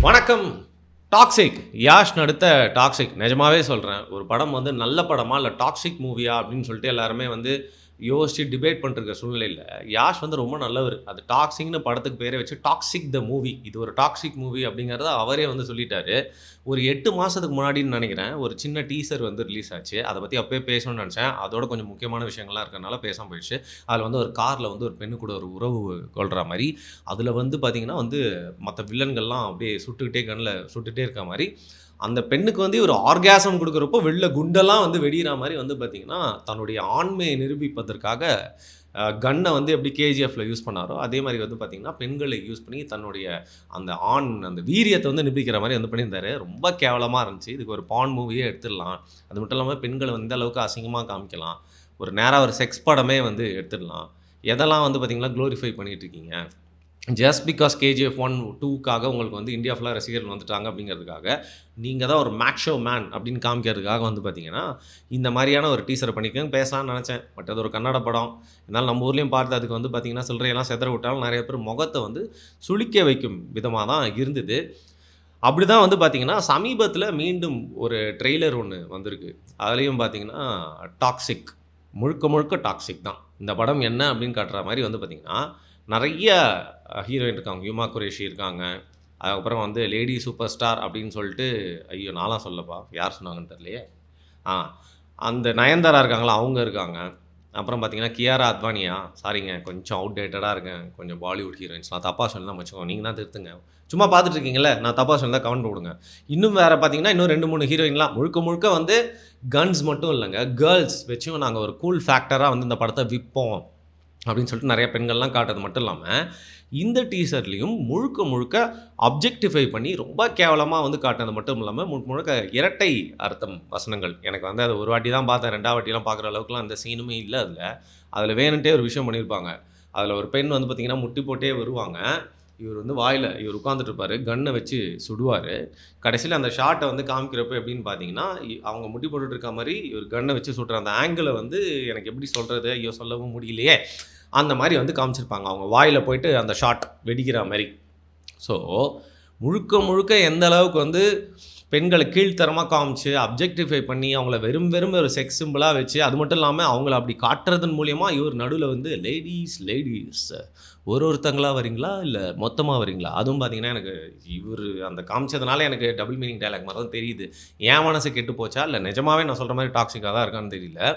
வணக்கம். டாக்ஸிக் யாஷ் நடித்த டாக்ஸிக் நிஜமாவே சொல்கிறேன், ஒரு படம் வந்து நல்ல படமா இல்லை டாக்ஸிக் மூவியா அப்படின்னு சொல்லிட்டு எல்லாருமே வந்து யோசிச்சு டிபேட் பண்ணிருக்க சூழ்நிலையில் யாஷ் வந்து ரொம்ப நல்லவர். அது டாக்ஸிக்னு படத்துக்கு பேரை வச்சு டாக்ஸிக் த மூவி, இது ஒரு டாக்ஸிக் மூவி அப்படிங்கிறத அவரே வந்து சொல்லிட்டாரு. ஒரு 8 மாதத்துக்கு முன்னாடின்னு நினைக்கிறேன் ஒரு சின்ன டீசர் வந்து ரிலீஸ் ஆச்சு. அதை பற்றி அப்போயே பேசணும்னு நினச்சேன். அதோட கொஞ்சம் முக்கியமான விஷயங்கள்லாம் இருக்கிறனால பேசாமல் போயிடுச்சு. அதில் வந்து ஒரு காரில் வந்து ஒரு பெண்ணு கூட ஒரு உறவு கொள்கிற மாதிரி, அதில் வந்து பார்த்திங்கன்னா வந்து மற்ற வில்லன்கள்லாம் அப்படியே சுட்டுக்கிட்டே கண்ணில் சுட்டுகிட்டே இருக்க மாதிரி, அந்த பெண்ணுக்கு வந்து ஒரு ஆர்காசம் கொடுக்குறப்போ வெளில குண்டெல்லாம் வந்து வெடிகிற மாதிரி வந்து பார்த்திங்கன்னா தன்னுடைய ஆண்மையை நிரூபிப்பதற்காக கன்னை வந்து எப்படி கேஜிஎஃப்ல யூஸ் பண்ணாரோ அதே மாதிரி வந்து பார்த்திங்கன்னா பெண்களை யூஸ் பண்ணி தன்னுடைய அந்த வீரியத்தை வந்து நிரூபிக்கிற மாதிரி வந்து பண்ணியிருந்தாரு. ரொம்ப கேவலமாக இருந்துச்சு. இதுக்கு ஒரு பான் மூவியே எடுத்துடலாம். அது மட்டும் இல்லாமல் பெண்களை வந்து இந்த அளவுக்கு அசிங்கமாக காமிக்கலாம். ஒரு நேராக ஒரு செக்ஸ் படமே வந்து எடுத்துடலாம். எதெல்லாம் வந்து பார்த்திங்கன்னா க்ளோரிஃபை பண்ணிகிட்டு இருக்கீங்க. ஜஸ்ட் பிகாஸ் கேஜிஎஃப் 1, 2க்காக உங்களுக்கு வந்து இந்தியா ஃபுல்லாக ரசிகர்கள் வந்துட்டாங்க அப்படிங்கிறதுக்காக, நீங்கள் தான் ஒரு மேக்ஷோ மேன் அப்படின்னு காமிக்கிறதுக்காக வந்து பார்த்தீங்கன்னா இந்த மாதிரியான ஒரு டீசரை பண்ணிக்கோங்க பேசலாம்னு நினச்சேன். பட் அது ஒரு கன்னட படம். இதனால் நம்ம ஊர்லேயும் பார்த்து அதுக்கு வந்து பார்த்திங்கன்னா சில்லறையெல்லாம் செதற விட்டாலும் நிறைய பேர் முகத்தை வந்து சுளிக்க வைக்கும் விதமாக தான் இருந்தது. அப்படி தான் வந்து பார்த்திங்கன்னா சமீபத்தில் மீண்டும் ஒரு ட்ரெய்லர் ஒன்று வந்திருக்கு. அதுலேயும் பார்த்திங்கன்னா டாக்ஸிக், முழுக்க முழுக்க டாக்ஸிக் தான். இந்த படம் என்ன அப்படின்னு காட்டுற மாதிரி வந்து பார்த்திங்கன்னா நிறைய ஹீரோயின் இருக்காங்க. யுமா குரேஷி இருக்காங்க. அதுக்கப்புறம் வந்து லேடி சூப்பர் ஸ்டார் அப்படின்னு சொல்லிட்டு, ஐயோ நான்லாம் சொல்லப்பா, யார் சொன்னாங்கன்னு தெரியலையே. அந்த நயன்தாரா இருக்காங்களா, அவங்க இருக்காங்க. அப்புறம் பார்த்தீங்கன்னா கியாரா அத்வானியா, சாரிங்க கொஞ்சம் அவுடேட்டடாக இருக்கேன், கொஞ்சம் பாலிவுட் ஹீரோயின்ஸ் நான் தப்பாக சொல்லி தான் வச்சுக்கோங்க, நீங்கள் தான் திருத்துங்க. சும்மா பார்த்துட்டு இருக்கீங்களே, நான் தப்பாக சொல்லி தான் கமெண்ட் கொடுங்க. இன்னும் வேறு பார்த்தீங்கன்னா இன்னும் 2-3 ஹீரோயின்லாம் முழுக்க முழுக்க வந்து கன்ஸ் மட்டும் இல்லைங்க, கேர்ள்ஸ் வச்சும் நாங்கள் ஒரு கூல் ஃபேக்டராக வந்து இந்த படத்தை விற்போம் அப்படின்னு சொல்லிட்டு நிறைய பெண்கள்லாம் காட்டுறது மட்டும் இல்லாமல் இந்த டீசர்லேயும் முழுக்க முழுக்க அப்ஜெக்டிஃபை பண்ணி ரொம்ப கேவலமாக வந்து காட்டுறது மட்டும் இல்லாமல் முழுக்க முழுக்க இரட்டை அர்த்தம் வசனங்கள். எனக்கு வந்து அதை ஒரு வாட்டி தான் பார்த்தேன், 2வது வாட்டிலாம் பார்க்குற அளவுக்குலாம் அந்த சீனுமே இல்லை. அதில் வேணுன்ட்டே ஒரு விஷயம் பண்ணியிருப்பாங்க. அதில் ஒரு பெண் வந்து பார்த்திங்கன்னா முட்டி போட்டே வருவாங்க. இவர் வந்து வாயில் இவர் உட்காந்துட்டு இருப்பார், கன்னை வச்சு சுடுவார். கடைசியில் அந்த ஷாட்டை வந்து காமிக்கிறப்ப எப்படின்னு பார்த்தீங்கன்னா அவங்க முட்டி போட்டுட்டு இருக்க மாதிரி இவர் கன்னை வச்சு சுடுற அந்த ஆங்கிளை வந்து எனக்கு எப்படி சொல்கிறது, ஐயோ சொல்லவும் முடியலையே, அந்த மாதிரி வந்து காமிச்சிருப்பாங்க. அவங்க வாயில் போயிட்டு அந்த ஷாட் வெடிக்கிற மாதிரி. ஸோ முழுக்க முழுக்க எந்த அளவுக்கு வந்து பெண்களை கீழ்த்தரமாக காமிச்சு அப்ஜெக்டிஃபை பண்ணி அவங்கள வெறும் ஒரு செக்ஸ் சிம்பிளாக வச்சு, அது மட்டும் இல்லாமல் அவங்கள அப்படி காட்டுறதன் மூலியமாக இவர் நடுவில் வந்து லேடீஸ் ஒருத்தங்களாக வரீங்களா இல்லை மொத்தமாக வரீங்களா, அதுவும் பார்த்தீங்கன்னா எனக்கு இவர் அந்த காமிச்சதுனால எனக்கு டபுள் மீனிங் டைலாக் மாதிரி தான் தெரியுது. என் மனசு கெட்டு போச்சா இல்லை நிஜமாவே நான் சொல்கிற மாதிரி டாக்ஸிக்காக தான் இருக்கான்னு தெரியல.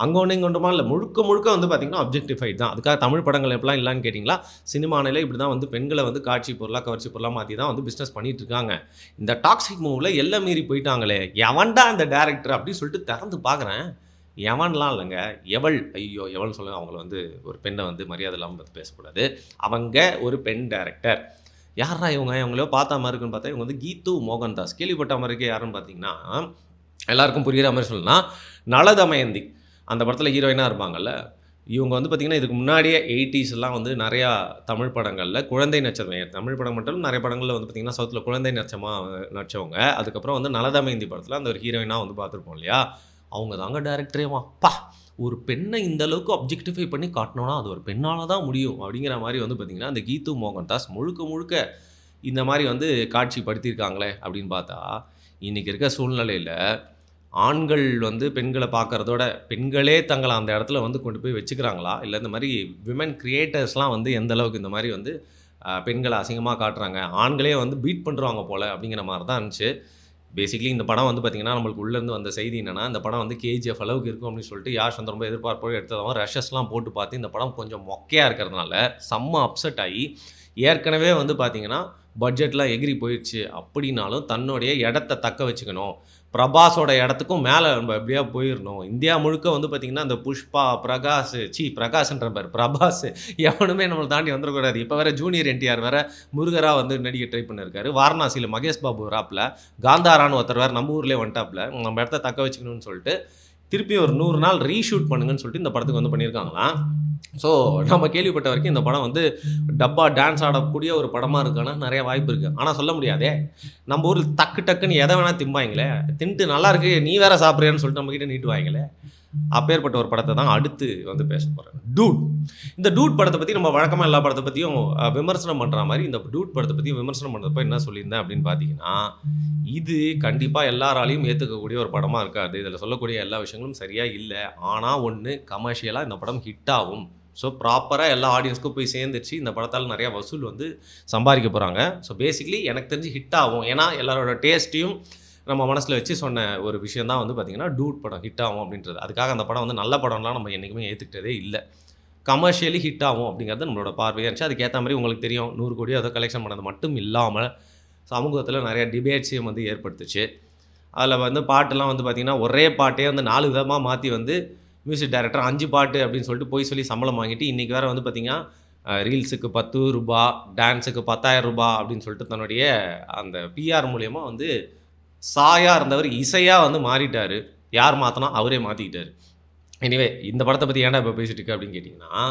அங்கே ஒன்று இங்கே ஒன்றுமா இல்லை, முழுக்க முழுக்க வந்து பார்த்திங்கன்னா அப்ஜெக்டிஃபைட் தான். அதுக்காக தமிழ் படங்கள் எப்படிலாம் இல்லைன்னு கேட்டிங்களா, சினிமானில் இப்படி தான் வந்து பெண்களை வந்து காட்சி பொருளாக கவர்ச்சி பொருளாக மாற்றி தான் வந்து பிஸ்னஸ் பண்ணிகிட்டு இருக்காங்க. இந்த டாக்ஸிக் மூவில் எல்லாம் மீறி போயிட்டாங்களே, எவன்டா இந்த டேரக்டர் அப்படின்னு சொல்லிட்டு திறந்து பார்க்குறேன். எவன்லாம் இல்லைங்க, எவள், ஐயோ எவள்னு சொல்லுங்க, அவங்கள வந்து ஒரு பெண்ணை வந்து மரியாதை இல்லாமல் பற்றி பேசக்கூடாது. அவங்க ஒரு பெண் டேரக்டர். யாரா இவங்களோ பார்த்தா மாதிரி இருக்குன்னு பார்த்தா இவங்க வந்து கீது மோகன்தாஸ். கேள்விப்பட்ட மாதிரி இருக்கே, யாருன்னு பார்த்தீங்கன்னா எல்லாருக்கும் புரிகிற மாதிரி சொல்லணும்னா நள தமயந்தி அந்த படத்தில் ஹீரோயினாக இருப்பாங்கல்ல, இவங்க வந்து பார்த்திங்கன்னா இதுக்கு முன்னாடியே 80ஸ்லாம் வந்து நிறையா தமிழ் படங்களில் குழந்தை நட்சத்திரம், தமிழ் படம் மட்டும் நிறைய படங்களில் வந்து பார்த்திங்கன்னா சவுத்தில் குழந்தை நடித்தவங்க. அதுக்கப்புறம் வந்து நலதமயந்தி படத்தில் அந்த ஒரு ஹீரோயினாக வந்து பார்த்துருப்போம் இல்லையா, அவங்க தாங்க டேரக்டரேவாப்பா. ஒரு பெண்ணை இந்த அளவுக்கு அப்ஜெக்டிஃபை பண்ணி காட்டணும்னா அது ஒரு பெண்ணால் தான் முடியும் அப்படிங்கிற மாதிரி வந்து பார்த்திங்கன்னா அந்த கீது மோகன்தாஸ் முழுக்க இந்த மாதிரி வந்து காட்சிப்படுத்தியிருக்காங்களே அப்படின்னு பார்த்தா, இன்றைக்கி இருக்க சூழ்நிலையில் ஆண்கள் வந்து பெண்களை பார்க்குறதோட பெண்களே தங்களை அந்த இடத்துல வந்து கொண்டு போய் வச்சுக்கிறாங்களா, இல்லை இந்த மாதிரி விமன் கிரியேட்டர்ஸ்லாம் வந்து எந்த அளவுக்கு இந்த மாதிரி வந்து பெண்களை அசிங்கமாக காட்டுறாங்க, ஆண்களே வந்து பீட் பண்ணுறாங்க போல் அப்படிங்கிற மாதிரி தான் இருந்துச்சு. பேசிக்கலி இந்த படம் வந்து பார்த்திங்கன்னா நம்மளுக்கு உள்ளேருந்து வந்த செய்தி என்னென்னா, இந்த படம் வந்து கேஜிஎஃப் அளவுக்கு இருக்கும் அப்படின்னு சொல்லிட்டு யாஷ் வந்து ரொம்ப எதிர்பார்ப்போடு எடுத்தவங்க ரஷஸ்லாம் போட்டு பார்த்து இந்த படம் கொஞ்சம் மொக்கையாக இருக்கிறதுனால செம்ம அப்செட் ஆகி, ஏற்கனவே வந்து பார்த்திங்கன்னா பட்ஜெட்லாம் எகிரி போயிடுச்சு அப்படின்னாலும் தன்னுடைய இடத்த தக்க வச்சுக்கணும், பிரபாஸோட இடத்துக்கும் மேலே நம்ம எப்படியா போயிடணும். இந்தியா முழுக்க வந்து பார்த்திங்கன்னா இந்த புஷ்பா, பிரகாஷ்ன்ற பேர் பிரபாஸ் எவனுமே நம்மளை தாண்டி வந்துடக்கூடாது. இப்போ வேறு ஜூனியர் என்டிஆர் வேறு முருகராக வந்து நடிக்க ட்ரை பண்ணியிருக்காரு. வாரணாசியில் மகேஷ் பாபு வராப்பில், காந்தாரான்னு ஒருத்தர் வேறு நம்ம ஊர்லேயே வந்துட்டாப்பில், நம்ம இடத்த தக்க வச்சுக்கணும்னு சொல்லிட்டு திருப்பி ஒரு 100 நாள் ரீஷூட் பண்ணுங்கன்னு சொல்லிட்டு இந்த படத்துக்கு வந்து பண்ணியிருக்காங்களாம். ஸோ நம்ம கேள்விப்பட்ட வரைக்கும் இந்த படம் வந்து டப்பா டான்ஸ் ஆடக்கூடிய ஒரு படமாக இருக்கானா நிறைய வாய்ப்பு இருக்குது. ஆனால் சொல்ல முடியாதே, நம்ம ஊரில் டக்குன்னு எதை வேணால் திம்பாங்களே, தின்ட்டு நல்லா இருக்கு நீ வேற சாப்பிட்றியான்னு சொல்லிட்டு நம்மக்கிட்ட நீட்டுவாங்களே. அப்பேற்பட்ட ஒரு படத்தை தான் அடுத்து வந்து பேச போகிறேன். டூட். இந்த டூட் படத்தை பற்றி நம்ம வழக்கமாக எல்லா படத்தை பற்றியும் விமர்சனம் பண்ணுற மாதிரி இந்த டூட் படத்தை பற்றி விமர்சனம் பண்ணுறப்ப என்ன சொல்லியிருந்தேன் அப்படின்னு பார்த்தீங்கன்னா, இது கண்டிப்பாக எல்லாராலையும் ஏற்றுக்கக்கூடிய ஒரு படமாக இருக்காது. இதில் சொல்லக்கூடிய எல்லா விஷயங்களும் சரியாக இல்லை. ஆனால் ஒன்று, கமர்ஷியலாக இந்த படம் ஹிட் ஆகும். ஸோ ப்ராப்பராக எல்லா ஆடியன்ஸ்க்கும் போய் சேர்ந்துருச்சு. இந்த படத்தால் நிறையா வசூல் வந்து சம்பாதிக்க போகிறாங்க. ஸோ பேசிக்கலி எனக்கு தெரிஞ்சு ஹிட் ஆகும். ஏன்னா எல்லாரோட டேஸ்ட்டையும் நம்ம மனசில் வச்சு சொன்ன ஒரு விஷயம் தான் வந்து பார்த்திங்கன்னா டூட் படம் ஹிட் ஆகும் அப்படின்றது. அதுக்காக அந்த படம் வந்து நல்ல படம்லாம் நம்ம என்றைக்குமே ஏற்றுக்கிட்டதே இல்லை. கமர்ஷியலி ஹிட் ஆகும் அப்படிங்கிறது நம்மளோட பார்வையாக இருந்துச்சு. அதுக்கேற்ற மாதிரி உங்களுக்கு தெரியும் 100 கோடி அதை கலெக்ஷன் பண்ணது மட்டும் இல்லாமல் சமூகத்தில் நிறையா டிபேட்ஸையும் வந்து ஏற்படுத்துச்சு. அதில் வந்து பாட்டெல்லாம் வந்து பார்த்திங்கன்னா ஒரே பாட்டே வந்து 4 விதமாக மாற்றி வந்து மியூசிக் டைரக்டர் 5 பாட்டு அப்படின்னு சொல்லிட்டு போய் சொல்லி சம்பளம் வாங்கிட்டு இன்றைக்கி வேறு வந்து பார்த்திங்கன்னா ரீல்ஸுக்கு ₹10, டான்ஸுக்கு ₹10,000 அப்படின்னு சொல்லிட்டு தன்னுடைய அந்த பிஆர் மூலயமா வந்து சாயா இருந்தவர் இசையாக வந்து மாறிட்டார். யார் மாற்றினா அவரே மாற்றிக்கிட்டார். எனிவே இந்த படத்தை பற்றி ஏன்டா இப்போ பேசிட்டு இருக்கு அப்படின்னு கேட்டிங்கன்னா,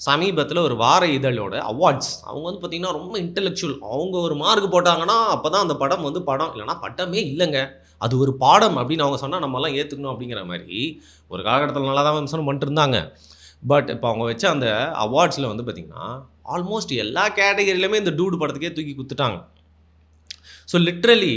சமீபத்தில் ஒரு வார இதழோட அவார்ட்ஸ் அவங்க வந்து பார்த்திங்கன்னா ரொம்ப இன்டெலெக்சுவல். அவங்க ஒரு மார்க் போட்டாங்கன்னா அப்போ தான் அந்த படம் வந்து படம், இல்லைனா படமே இல்லைங்க, அது ஒரு பாடம் அப்படின்னு அவங்க சொன்னால் நம்மலாம் ஏற்றுக்கணும் அப்படிங்கிற மாதிரி ஒரு காலகட்டத்தில் நல்லா தான் விமர்சனம் பண்ணிட்டு இருந்தாங்க. பட் இப்போ அவங்க வச்ச அந்த அவார்ட்ஸில் வந்து பார்த்திங்கன்னா ஆல்மோஸ்ட் எல்லா கேட்டகரியிலுமே இந்த டூடு படத்துக்கே தூக்கி குத்துட்டாங்க. ஸோ லிட்ரலி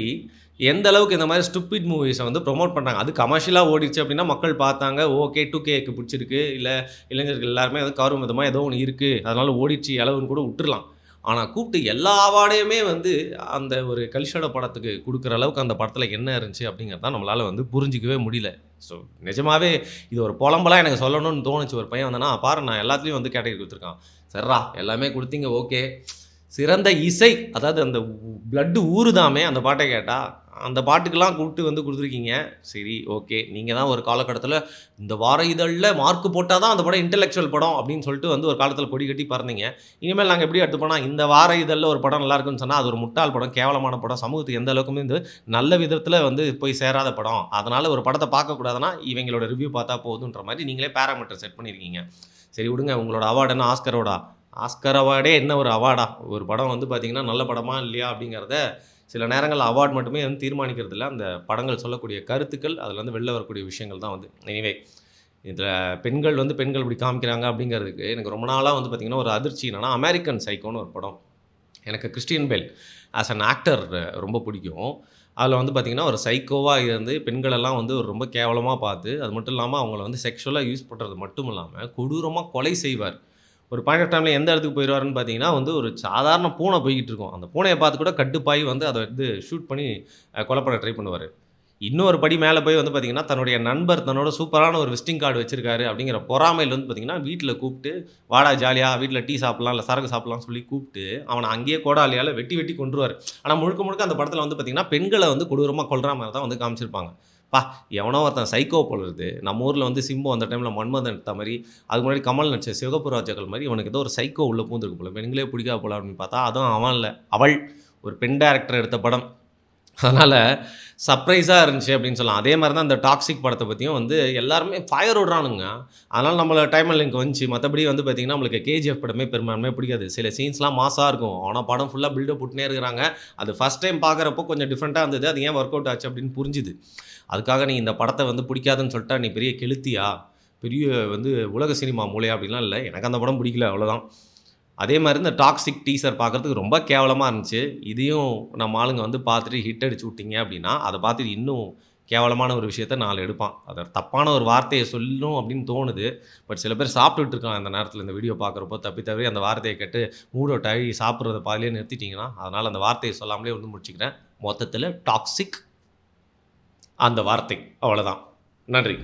எந்த அளவுக்கு இந்த மாதிரி ஸ்டூபிட் மூவிஸை வந்து ப்ரொமோட் பண்ணுறாங்க. அது கமர்ஷியலாக ஓடிடுச்சு அப்படின்னா மக்கள் பார்த்தாங்க, ஓகே 2Kக்கு பிடிச்சிருக்கு, இல்லை இளைஞர்கள் எல்லாருமே அது கவரும் விதமாக ஏதோ ஒன்று இருக்குது அதனால் ஓடிச்சு அளவுன்னு கூட விட்டுறலாம். ஆனால் கூப்பிட்டு எல்லா அவார்டையுமே வந்து அந்த ஒரு கல்ஷோட படத்துக்கு கொடுக்குற அளவுக்கு அந்த படத்தில் என்ன இருந்துச்சு அப்படிங்கிறத நம்மளால் வந்து புரிஞ்சிக்கவே முடியல. ஸோ நிஜமாகவே இது ஒரு புலம்பலாக எனக்கு சொல்லணும்னு தோணுச்சு. ஒரு பையன் வந்தனா பாரு நான் எல்லாத்துலேயும் வந்து கேட்டகரி கொடுத்துருக்கான், சரிடா எல்லாமே கொடுத்தீங்க ஓகே, சிறந்த இசை அதாவது அந்த பிளட்டு ஊறுதாமே அந்த பாட்டை கேட்டால் அந்த பாட்டுக்கெல்லாம் கூப்பிட்டு வந்து கொடுத்துருக்கீங்க, சரி ஓகே, நீங்கள் தான் ஒரு காலகட்டத்தில் இந்த வார இதழில் மார்க் போட்டால் தான் அந்த படம் இன்டெலெக்சுவல் படம் அப்படின்னு சொல்லிட்டு வந்து ஒரு காலத்தில் கொடி கட்டி பறந்தீங்க. இனிமேல் நாங்கள் எப்படி எடுத்துப்போனா இந்த வார இதழில் ஒரு படம் நல்லா இருக்குன்னு சொன்னால் அது ஒரு முட்டாள் படம், கேவலமான படம், சமூகத்துக்கு எந்த அளவுக்குமே இந்த நல்ல விதத்தில் வந்து போய் சேராத படம், அதனால் ஒரு படத்தை பார்க்கக்கூடாதுன்னா இவங்களோட ரிவ்யூ பார்த்தா போதுன்ற மாதிரி நீங்களே பேராமீட்டர் செட் பண்ணியிருக்கீங்க. சரி விடுங்க, உங்களோட அவார்டு என்ன ஆஸ்கர் அவார்டே என்ன ஒரு அவார்டா? ஒரு படம் வந்து பார்த்திங்கன்னா நல்ல படமா இல்லையா அப்படிங்கிறத சில நேரங்கள் அவார்டு மட்டுமே வந்து தீர்மானிக்கிறது இல்லை, அந்த படங்கள் சொல்லக்கூடிய கருத்துக்கள் அதில் வந்து வெளில வரக்கூடிய விஷயங்கள் தான் வந்து. எனிவே இதில் பெண்கள் இப்படி காமிக்கிறாங்க அப்படிங்கிறதுக்கு எனக்கு ரொம்ப நாளாக வந்து பார்த்திங்கன்னா ஒரு அதிர்ச்சி என்னென்னா, அமெரிக்கன் சைக்கோன்னு ஒரு படம். எனக்கு கிறிஸ்டியன் பேல் ஆஸ் அன் ஆக்டர் ரொம்ப பிடிக்கும். அதில் வந்து பார்த்திங்கன்னா ஒரு சைக்கோவாக இருந்து பெண்களெல்லாம் வந்து ரொம்ப கேவலமாக பார்த்து, அது மட்டும் இல்லாமல் அவங்கள வந்து செக்ஷுவலாக யூஸ் பண்ணுறது மட்டும் இல்லாமல் கொடூரமாக கொலை செய்வார். ஒரு பாயிண்ட் ஆஃப் டைமில் எந்த இடத்துக்கு போயிடுவாருன்னு பார்த்தீங்கன்னா வந்து ஒரு சாதாரண பூனை போய்கிட்டு இருக்கும், அந்த பூனையை பார்த்து கூட கட்டுப்பாய் வந்து அதை வந்து ஷூட் பண்ணி கொலை பண்ண ட்ரை பண்ணுவார். இன்னொரு படி மேலே போய் வந்து பார்த்திங்கன்னா தன்னுடைய நண்பர் தன்னோட சூப்பரான ஒரு விசிட்டிங் கார்டு வச்சிருக்காரு அப்படிங்கிற பொறாமையில் வந்து பார்த்திங்கன்னா வீட்டில் கூப்பிட்டு வாடா ஜாலியாக வீட்டில் டீ சாப்பிட்லாம் இல்லை சரக்கு சாப்பிட்லாம்னு சொல்லி கூப்பிட்டு அவனை அங்கேயே கோடாலியால் வெட்டி கொண்டுருவார். ஆனால் முழுக்க அந்த படத்தில் வந்து பார்த்திங்கன்னா பெண்களை வந்து கொடூரமாக கொல்ற மாதிரி தான் வந்து காமிச்சிருப்பாங்க. எவனோ ஒருத்தன் சைக்கோ போல இருக்குது. நம்ம ஊரில் வந்து சிம்பு அந்த டைமில் மன்மதன் எடுத்த மாதிரி, அதுக்கு முன்னாடி கமல் நடிச்ச சிவப்பு ராஜாக்கள் மாதிரி இவனுக்கு ஏதோ ஒரு சைக்கோ உள்ள பூந்துருக்கு போல, பெண்களே பிடிக்கா போல அப்படின்னு பார்த்தா அதுவும் அவன் இல்லை, அவள் ஒரு பெண் டேரக்டர் எடுத்த படம். அதனால் சர்ப்ரைஸாக இருந்துச்சு அப்படின்னு சொல்லலாம். அதே மாதிரி தான் இந்த டாக்ஸிக் படத்தை பற்றியும் வந்து எல்லாருமே ஃபயர் விடுறானுங்க. அதனால் நம்மளை டைம் லிங்க் வந்துச்சு. மற்றபடி வந்து பார்த்திங்கன்னா நம்மளுக்கு கேஜிஎஃப் படமே பெரும்பான்மையாக பிடிக்காது. சில சீன்ஸ்லாம் மாசாக இருக்கும், ஆனால் படம் ஃபுல்லாக பில்டப் போட்டுனே இருக்கிறாங்க. அது ஃபஸ்ட் டைம் பார்க்குறப்போ கொஞ்சம் டிஃப்ரெண்ட்டாக இருந்தது. அது ஏன் ஒர்க் அவுட் ஆச்சு அப்படின்னு புரிஞ்சுது. அதுக்காக நீ இந்த படத்தை வந்து பிடிக்காதுன்னு சொல்லிட்டா நீ பெரிய கெளுத்தியா, பெரிய வந்து உலக சினிமா மூலையா அப்படின்லாம் இல்லை. எனக்கு அந்த படம் பிடிக்கல, அவ்வளோதான். அதே மாதிரி இந்த டாக்ஸிக் டீசர் பார்க்குறதுக்கு ரொம்ப கேவலமாக இருந்துச்சு. இதையும் நம்ம ஆளுங்க வந்து பார்த்துட்டு ஹிட் அடிச்சு விட்டீங்க அப்படின்னா அதை பார்த்துட்டு இன்னும் கேவலமான ஒரு விஷயத்த 4 எடுப்பான். அதை தப்பான ஒரு வார்த்தையை சொல்லணும் அப்படின்னு தோணுது. பட் சில பேர் சாப்பிட்டுட்டு இருக்காங்க அந்த நேரத்தில் இந்த வீடியோ பார்க்குறப்போ, தவறி அந்த வார்த்தையை கேட்டு மூட் அவுட் ஆகி சாப்பிட்றத பாதிலே நிறுத்திட்டிங்கன்னா, அதனால் அந்த வார்த்தையை சொல்லாமலே வந்து முடிச்சுக்கிறேன். மொத்தத்தில் டாக்ஸிக் அந்த வார்த்தை, அவ்வளோதான். நன்றி.